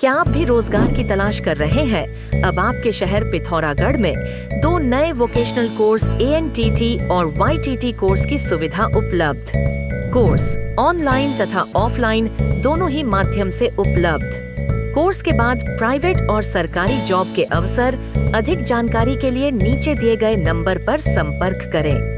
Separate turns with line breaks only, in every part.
क्या आप भी रोजगार की तलाश कर रहे हैं? अब आपके शहर पिथौरागढ़ में 2 नए वोकेशनल कोर्स ANTT और YTT कोर्स की सुविधा उपलब्ध। कोर्स ऑनलाइन तथा ऑफलाइन दोनों ही माध्यम से उपलब्ध। कोर्स के बाद प्राइवेट और सरकारी जॉब के अवसर। अधिक जानकारी के लिए नीचे दिए गए नंबर पर संपर्क करें।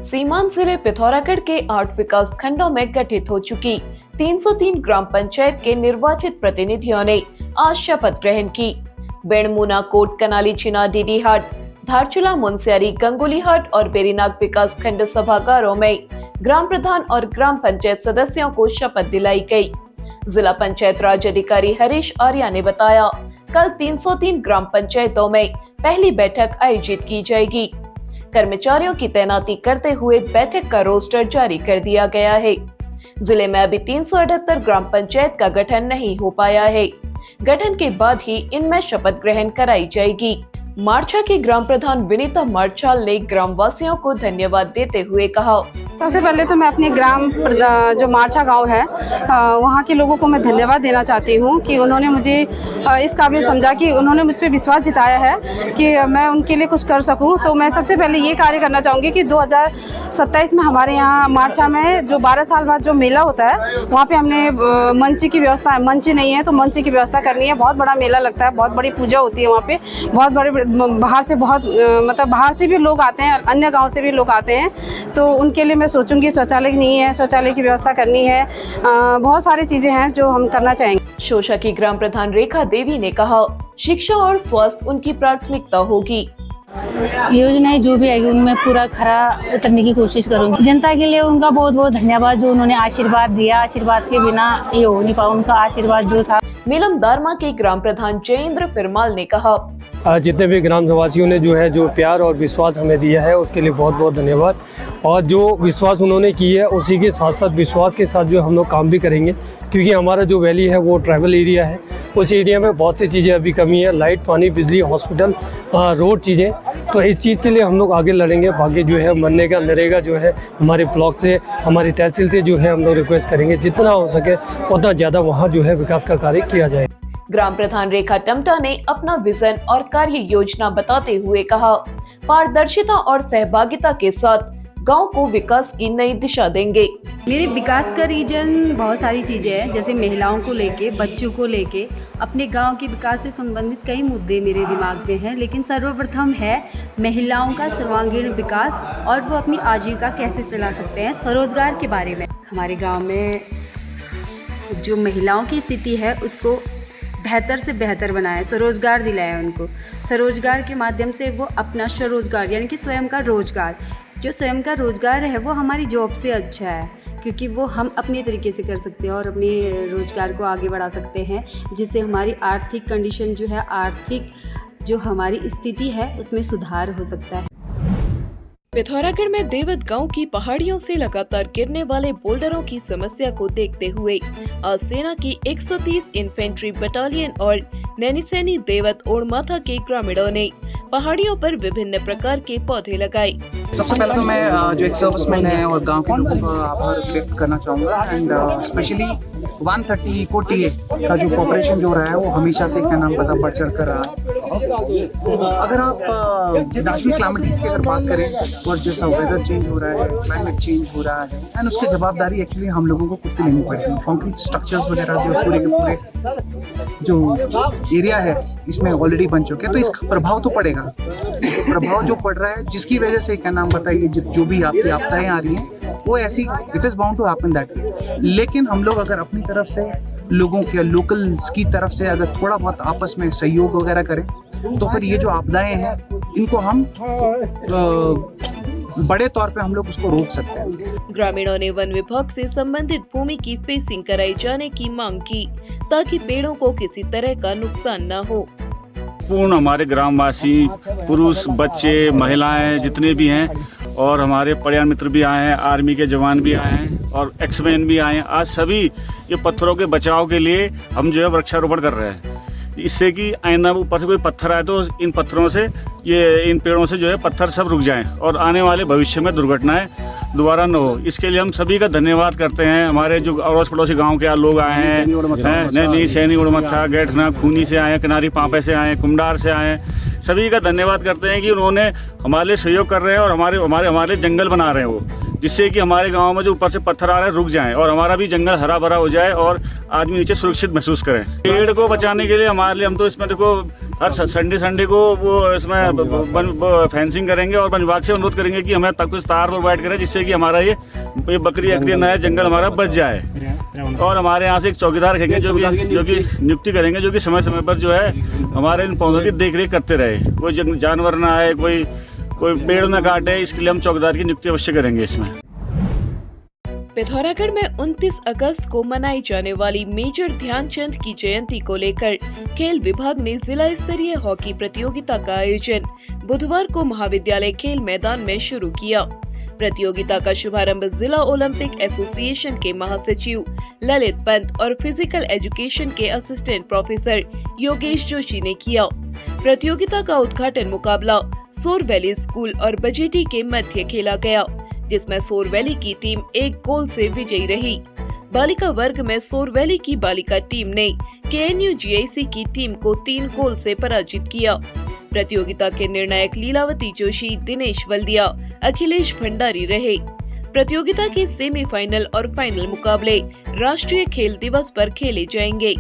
सीमांत जिले पिथौरागढ़ के 8 विकास खंडों में गठित हो चुकी 303 ग्राम पंचायत के निर्वाचित प्रतिनिधियों ने आज शपथ ग्रहण की। बेड़मूना, कोट कनाली, चिना, डीडीहाट, धारचूला, मुनस्यारी, गंगोलीहाट और बेरीनाग विकास खंड सभागारों में ग्राम प्रधान और ग्राम पंचायत सदस्यों को शपथ दिलाई गई। जिला पंचायत राज अधिकारी हरीश आर्या ने बताया, कल 303 ग्राम पंचायतों में पहली बैठक आयोजित की जाएगी। कर्मचारियों की तैनाती करते हुए बैठक का रोस्टर जारी कर दिया गया है। जिले में अभी 378 ग्राम पंचायत का गठन नहीं हो पाया है। गठन के बाद ही इनमें शपथ ग्रहण कराई जाएगी। मार्चा के ग्राम प्रधान विनीता मार्चाल ने ग्राम वासियों को धन्यवाद देते हुए कहा,
सबसे पहले तो मैं अपने ग्राम जो मार्चा गांव है वहाँ के लोगों को मैं धन्यवाद देना चाहती हूँ कि उन्होंने मुझे इस काबिल समझा कि उन्होंने मुझ पर विश्वास जताया है कि मैं उनके लिए कुछ कर सकूँ। तो मैं सबसे पहले ये कार्य करना चाहूँगी कि 2027 में हमारे यहाँ मार्चा में जो 12 साल बाद जो मेला होता है वहाँ पे हमने मंच की व्यवस्था, मंच नहीं है तो मंच की व्यवस्था करनी है। बहुत बड़ा मेला लगता है, बहुत बड़ी पूजा होती है वहाँ पे। बहुत बड़े बाहर से बाहर से भी लोग आते हैं, अन्य गाँव से भी लोग आते हैं। तो उनके लिए सोचूंगी शौचालय नहीं है, शौचालय की व्यवस्था करनी है। बहुत सारी चीजें हैं जो हम करना चाहेंगे।
शोशा की ग्राम प्रधान रेखा देवी ने कहा, शिक्षा और स्वास्थ्य उनकी प्राथमिकता होगी।
योजनाएं जो भी आएगी उनमें पूरा खरा उतरने की कोशिश करूंगी। जनता के लिए उनका बहुत बहुत धन्यवाद जो उन्होंने आशीर्वाद दिया। आशीर्वाद के बिना ये हो नहीं पाया, उनका आशीर्वाद जो था।
मीलम दारमा के ग्राम प्रधान जयेंद्र फिरमाल ने कहा,
जितने भी ग्राम निवासियों ने जो है जो प्यार और विश्वास हमें दिया है उसके लिए बहुत बहुत धन्यवाद। और जो विश्वास उन्होंने की है उसी के साथ साथ विश्वास के साथ जो हम लोग काम भी करेंगे, क्योंकि हमारा जो वैली है वो ट्राइबल एरिया है। उस एरिया में बहुत सी चीज़ें अभी कमी है, लाइट, पानी, बिजली, हॉस्पिटल, रोड चीज़ें। तो इस चीज़ के लिए हम लोग आगे लड़ेंगे। बाकी जो है मनरेगा, नरेगा जो है हमारे ब्लॉक से, हमारी तहसील से जो है हम लोग रिक्वेस्ट करेंगे जितना हो सके उतना ज़्यादा वहाँ जो है विकास का कार्य किया जाए।
ग्राम प्रधान रेखा टमटा ने अपना विजन और कार्य योजना बताते हुए कहा, पारदर्शिता और सहभागिता के साथ गांव को विकास की नई दिशा देंगे।
मेरे विकास का रीजन बहुत सारी चीज़ें हैं, जैसे महिलाओं को लेके, बच्चों को लेके, अपने गांव के विकास से संबंधित कई मुद्दे मेरे दिमाग में हैं। लेकिन सर्वप्रथम है महिलाओं का सर्वांगीण विकास और वो अपनी आजीविका कैसे चला सकते हैं। स्वरोजगार के बारे में हमारे गाँव में जो महिलाओं की स्थिति है उसको बेहतर से बेहतर बनाया, स्वरोजगार दिलाया उनको। स्वरोजगार के माध्यम से वो अपना स्वरोजगार यानी कि स्वयं का रोजगार, जो स्वयं का रोजगार है वो हमारी जॉब से अच्छा है, क्योंकि वो हम अपने तरीके से कर सकते हैं और अपने रोजगार को आगे बढ़ा सकते हैं, जिससे हमारी आर्थिक कंडीशन जो है, आर्थिक जो हमारी स्थिति है उसमें सुधार हो सकता है।
पिथौरागढ़ में देवत गांव की पहाड़ियों से लगातार गिरने वाले बोल्डरों की समस्या को देखते हुए आज सेना की 130 इन्फेंट्री बटालियन और नैनीसैनी देवत ओड़माथा के ग्रामीणों ने पहाड़ियों पर विभिन्न प्रकार के पौधे लगाए।
सबसे पहले तो मैं जो एक सर्विसमैन है और गांव के लोगों का आभार व्यक्त करना चाहूँगा। एंड स्पेशली 130 इको टीए का जो कॉपरेशन जो रहा है वो हमेशा से क्या नाम पता बढ़ चढ़ कर रहा है। अगर आप नेशनल क्लाइमेट की अगर बात करें और जैसा वेदर चेंज हो रहा है, क्लाइमेट चेंज हो रहा है, एंड उसकी जवाबदारी एक्चुअली हम लोगों को खुद से लेनी पड़ती है। कॉन्क्रीट स्ट्रक्चर्स वगैरह जो पूरे के पूरे जो एरिया है इसमें ऑलरेडी बन चुके हैं, तो इसका प्रभाव तो पड़ेगा। प्रभाव जो पड़ रहा है जिसकी वजह से क्या नाम बताइए जो भी आपकी आपदाएं आ रही हैं वो ऐसी, it is bound to happen that way. लेकिन हम लोग अगर अपनी तरफ से लोगों के लोकल्स की तरफ से अगर थोड़ा बहुत आपस में सहयोग वगैरह करें तो फिर ये जो आपदाएं हैं इनको हम बड़े तौर पे हम लोग उसको रोक सकते हैं।
ग्रामीणों ने वन विभाग से संबंधित भूमि की फेंसिंग कराई जाने की मांग की ताकि पेड़ों को किसी तरह का नुकसान न हो।
पूर्ण हमारे ग्रामवासी, पुरुष, बच्चे, महिलाएं जितने भी हैं और हमारे पर्यावरण मित्र भी आए हैं, आर्मी के जवान भी आए हैं और एक्समैन भी आए हैं। आज सभी ये पत्थरों के बचाव के लिए हम जो है वृक्षारोपण कर रहे हैं, इससे कि आइंदा ऊपर से कोई पत्थर आए तो इन पत्थरों से, ये इन पेड़ों से जो है पत्थर सब रुक जाएं और आने वाले भविष्य में दुर्घटनाएं दोबारा न हो। इसके लिए हम सभी का धन्यवाद करते हैं। हमारे जो अड़ोस पड़ोसी गांव के लोग आए हैं, नई सैनी उड़मत्था गेठना खूनी से आए हैं, किनारी पांपे से आए हैं, कुमडार से आए हैं, सभी का धन्यवाद करते हैं कि उन्होंने हमारे लिए सहयोग कर रहे हैं और हमारे जंगल बना रहे हैं वो, जिससे कि हमारे गांव में जो ऊपर से पत्थर आ रहे हैं रुक जाएं और हमारा भी जंगल हरा भरा हो जाए और आदमी नीचे सुरक्षित महसूस करें। पेड़ को बचाने के लिए हमारे लिए हम तो इसमें देखो हर संडे को वो इसमें फेंसिंग करेंगे और वन विभाग से अनुरोध करेंगे कि हमें तक कुछ तार प्रोवाइड करें, जिससे कि हमारा ये बकरी अकरी नया जंगल हमारा बच जाए। और हमारे यहाँ से एक चौकीदार रखेंगे जो कि नियुक्ति करेंगे, जो कि समय समय पर जो है हमारे इन पौधों की देख रेख करते रहे, कोई जानवर ना आए, कोई पेड़ न काटे। इसके लिए हम चौकीदार की नियुक्ति अवश्य करेंगे। इसमें
पिथौरागढ़ में 29 अगस्त को मनाई जाने वाली मेजर ध्यानचंद की जयंती को लेकर खेल विभाग ने जिला स्तरीय हॉकी प्रतियोगिता का आयोजन बुधवार को महाविद्यालय खेल मैदान में शुरू किया। प्रतियोगिता का शुभारंभ जिला ओलंपिक एसोसिएशन के महासचिव ललित पंत और फिजिकल एजुकेशन के असिस्टेंट प्रोफेसर योगेश जोशी ने किया। प्रतियोगिता का उद्घाटन मुकाबला सोर वैली स्कूल और बजेटी के मध्य खेला गया, जिसमें सोर वैली की टीम 1 गोल से विजयी रही। बालिका वर्ग में सोर वैली की बालिका टीम ने KNU GIC की टीम को 3 गोल से पराजित किया। प्रतियोगिता के निर्णायक लीलावती जोशी, दिनेश वल्दिया, अखिलेश भंडारी रहे। प्रतियोगिता के सेमीफाइनल और फाइनल मुकाबले राष्ट्रीय खेल दिवस पर खेले जाएंगे।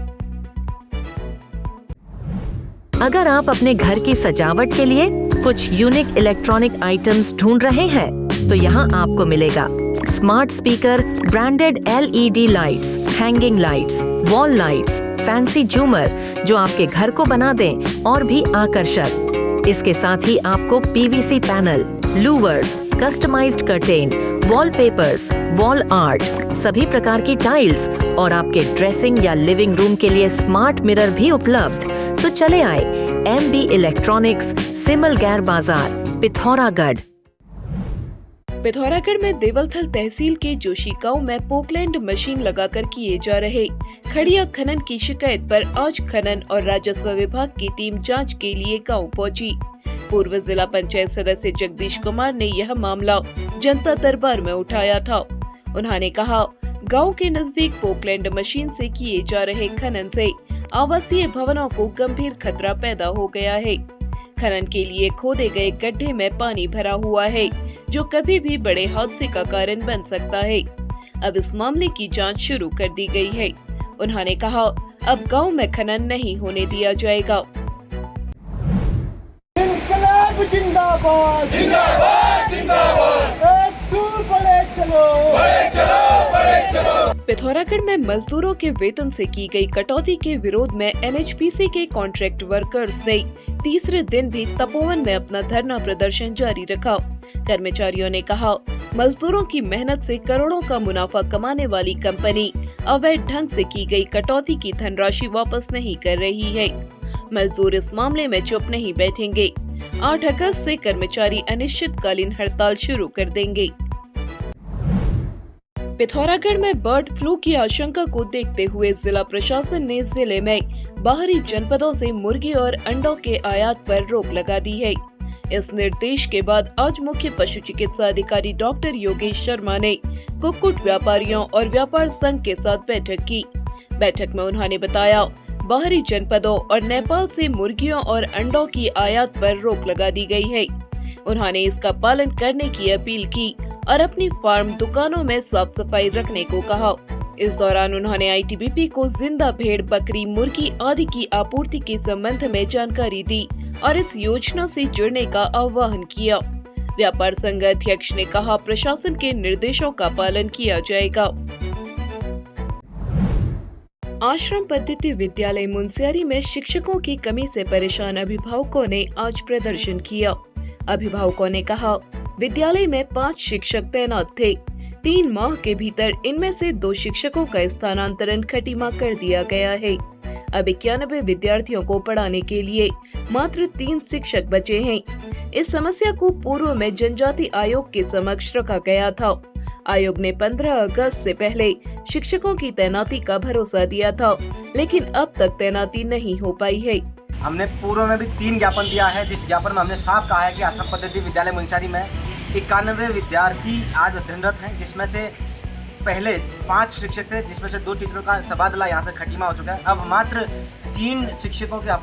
अगर आप अपने घर की सजावट के लिए कुछ यूनिक इलेक्ट्रॉनिक आइटम्स ढूंढ रहे हैं, तो यहाँ आपको मिलेगा smart speaker, branded LED lights, hanging lights, wall lights, fancy झूमर जो आपके घर को बना दें और भी आकर्षक। इसके साथ ही आपको PVC panel, louvres, customised curtain, wallpapers, wall art, सभी प्रकार की टाइल्स और आपके ड्रेसिंग या लिविंग रूम के लिए स्मार्ट मिरर भी उपलब्ध। तो चले आए MB इलेक्ट्रॉनिक्स, सिमल गैर बाजार, पिथौरागढ़।
पिथौरागढ़ में देवलथल तहसील के जोशी गांव में पोकलैंड मशीन लगाकर किए जा रहे खड़िया खनन की शिकायत पर आज खनन और राजस्व विभाग की टीम जांच के लिए गांव पहुंची। पूर्व जिला पंचायत सदस्य जगदीश कुमार ने यह मामला जनता दरबार में उठाया था। उन्होंने कहा, गांव के नजदीक पोकलैंड मशीन से किए जा रहे खनन से आवासीय भवनों को गंभीर खतरा पैदा हो गया है। खनन के लिए खोदे गए गड्ढे में पानी भरा हुआ है, जो कभी भी बड़े हादसे का कारण बन सकता है। अब इस मामले की जांच शुरू कर दी गई है। उन्होंने कहा, अब गांव में खनन नहीं होने दिया जाएगा।
इनकलाब जिंदाबाद, जिंदाबाद, जिंदाबाद। एक दूर बड़े चलो, बड़े चलो, बड़े चलो।
पिथौरागढ़ में मजदूरों के वेतन से की गई कटौती के विरोध में NHPC के कॉन्ट्रैक्ट वर्कर्स ने तीसरे दिन भी तपोवन में अपना धरना प्रदर्शन जारी रखा। कर्मचारियों ने कहा, मजदूरों की मेहनत से करोड़ों का मुनाफा कमाने वाली कंपनी अवैध ढंग से की गई कटौती की धनराशि वापस नहीं कर रही है। मजदूर इस मामले में चुप नहीं बैठेंगे। 8 अगस्त से कर्मचारी अनिश्चितकालीन हड़ताल शुरू कर देंगे। पिथौरागढ़ में बर्ड फ्लू की आशंका को देखते हुए जिला प्रशासन ने जिले में बाहरी जनपदों से मुर्गी और अंडों के आयात पर रोक लगा दी है। इस निर्देश के बाद आज मुख्य पशु चिकित्सा अधिकारी डॉक्टर योगेश शर्मा ने कुक्कुट व्यापारियों और व्यापार संघ के साथ बैठक की। बैठक में उन्होंने बताया, बाहरी जनपदों और नेपाल से मुर्गियों और अंडों की आयात पर रोक लगा दी गई है। उन्होंने इसका पालन करने की अपील की और अपनी फार्म दुकानों में साफ सफाई रखने को कहा। इस दौरान उन्होंने ITBP को जिंदा भेड़, बकरी, मुर्गी आदि की आपूर्ति के संबंध में जानकारी दी और इस योजना से जुड़ने का आह्वान किया। व्यापार संघ अध्यक्ष ने कहा, प्रशासन के निर्देशों का पालन किया जाएगा। आश्रम पद्धति विद्यालय मुनस्यारी में शिक्षकों की कमी से परेशान अभिभावकों ने आज प्रदर्शन किया। अभिभावकों ने कहा, विद्यालय में 5 शिक्षक तैनात थे। 3 माह के भीतर इनमें से 2 शिक्षकों का स्थानांतरण खटीमा कर दिया गया है। अब 91 विद्यार्थियों को पढ़ाने के लिए मात्र 3 शिक्षक बचे हैं। इस समस्या को पूर्व में जनजाति आयोग के समक्ष रखा गया था। आयोग ने 15 अगस्त से पहले शिक्षकों की तैनाती का भरोसा दिया था, लेकिन अब तक तैनाती नहीं हो पाई है।
हमने पूर्व में भी 3 ज्ञापन दिया है, जिस ज्ञापन में हमने साफ कहा है कि आश्रम पद्धति विद्यालय मुनस्यारी में 91 विद्यार्थी आज अध्ययनरत हैं, जिसमें से पहले 5 शिक्षक थे, जिसमें से 2 टीचरों का तबादला यहाँ से खटीमा हो चुका है। अब मात्र 3 शिक्षकों के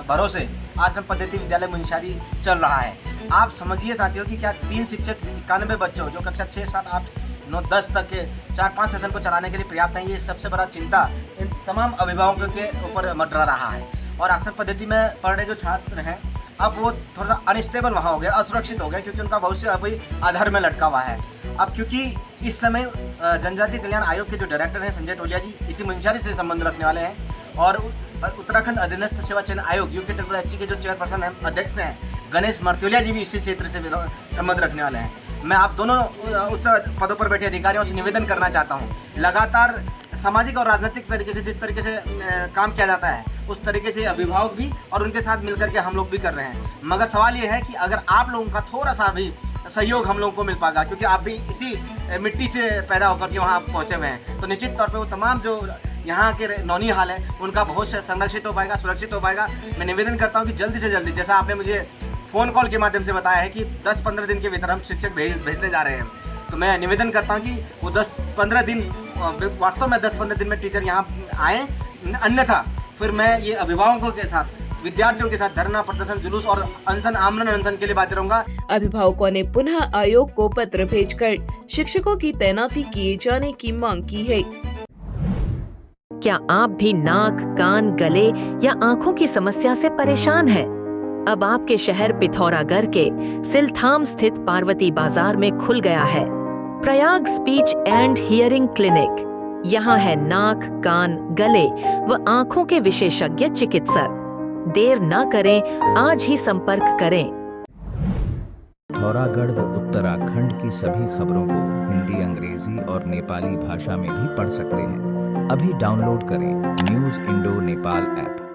भरोसे आश्रम पद्धति विद्यालय मुंशियारी चल रहा है। आप समझिए साथियों कि क्या 3 शिक्षक 91 बच्चों जो कक्षा 6, 7, 8, 9, 10 तक के 4-5 सेशन को चलाने के लिए पर्याप्त है। ये सबसे बड़ा चिंता इन तमाम अभिभावकों के ऊपर मंडरा रहा है। और आश्रम पद्धति में पढ़ रहे जो छात्र हैं, अब वो थोड़ा सा अनस्टेबल वहाँ हो गया, असुरक्षित हो गया, क्योंकि उनका भविष्य अभी आधार में लटका हुआ है। अब क्योंकि इस समय जनजातीय कल्याण आयोग के जो डायरेक्टर हैं संजय टोलिया जी, इसी मुंशियारी से संबंध रखने वाले हैं, और उत्तराखंड अधीनस्थ सेवा चयन आयोग UKSSC के जो चेयरपर्सन हैं, अध्यक्ष हैं गणेश मर्तोलिया जी भी इसी क्षेत्र से संबंध रखने वाले हैं। मैं आप दोनों उच्च पदों पर बैठे अधिकारियों से निवेदन करना चाहता हूं, लगातार सामाजिक और राजनीतिक तरीके से जिस तरीके से काम किया जाता है, उस तरीके से अभिभावक भी और उनके साथ मिलकर के हम लोग भी कर रहे हैं। मगर सवाल ये है कि अगर आप लोगों का थोड़ा सा भी सहयोग हम लोगों को मिल पाएगा, क्योंकि आप भी इसी मिट्टी से पैदा होकर के वहाँ पहुँचे हुए हैं, तो निश्चित तौर पर वो तमाम जो यहाँ के नौनिहाल है उनका भविष्य संरक्षित हो पाएगा, सुरक्षित हो पाएगा। मैं निवेदन करता हूँ कि जल्दी से जल्दी, जैसा आपने मुझे फ़ोन कॉल के माध्यम से बताया है कि 10-15 दिन के भीतर हम शिक्षक भेजने जा रहे हैं, तो मैं निवेदन करता हूँ कि वो 10-15 दिन, वास्तव में 10-15 दिन में टीचर यहाँ आएँ, अन्यथा फिर मैं ये अभिभावकों के साथ, विद्यार्थियों के साथ धरना प्रदर्शन, जुलूस और अनशन, आमरण अनशन के लिए बाध्य रहूंगा।
अभिभावकों ने पुनः आयोग को पत्र भेजकर शिक्षकों की तैनाती किए जाने की मांग की है।
क्या आप भी नाक, कान, गले या आंखों की समस्या से परेशान हैं? अब आपके शहर पिथौरागढ़ के सिलथाम स्थित पार्वती बाजार में खुल गया है Prayag speech and hearing clinic. यहाँ है नाक, कान, गले व आंखों के विशेषज्ञ चिकित्सक। देर न करें, आज ही संपर्क करें।
पिथौरागढ़ व उत्तराखंड की सभी खबरों को हिंदी, अंग्रेजी और नेपाली भाषा में भी पढ़ सकते हैं। अभी डाउनलोड करें न्यूज़ इंडो नेपाल ऐप।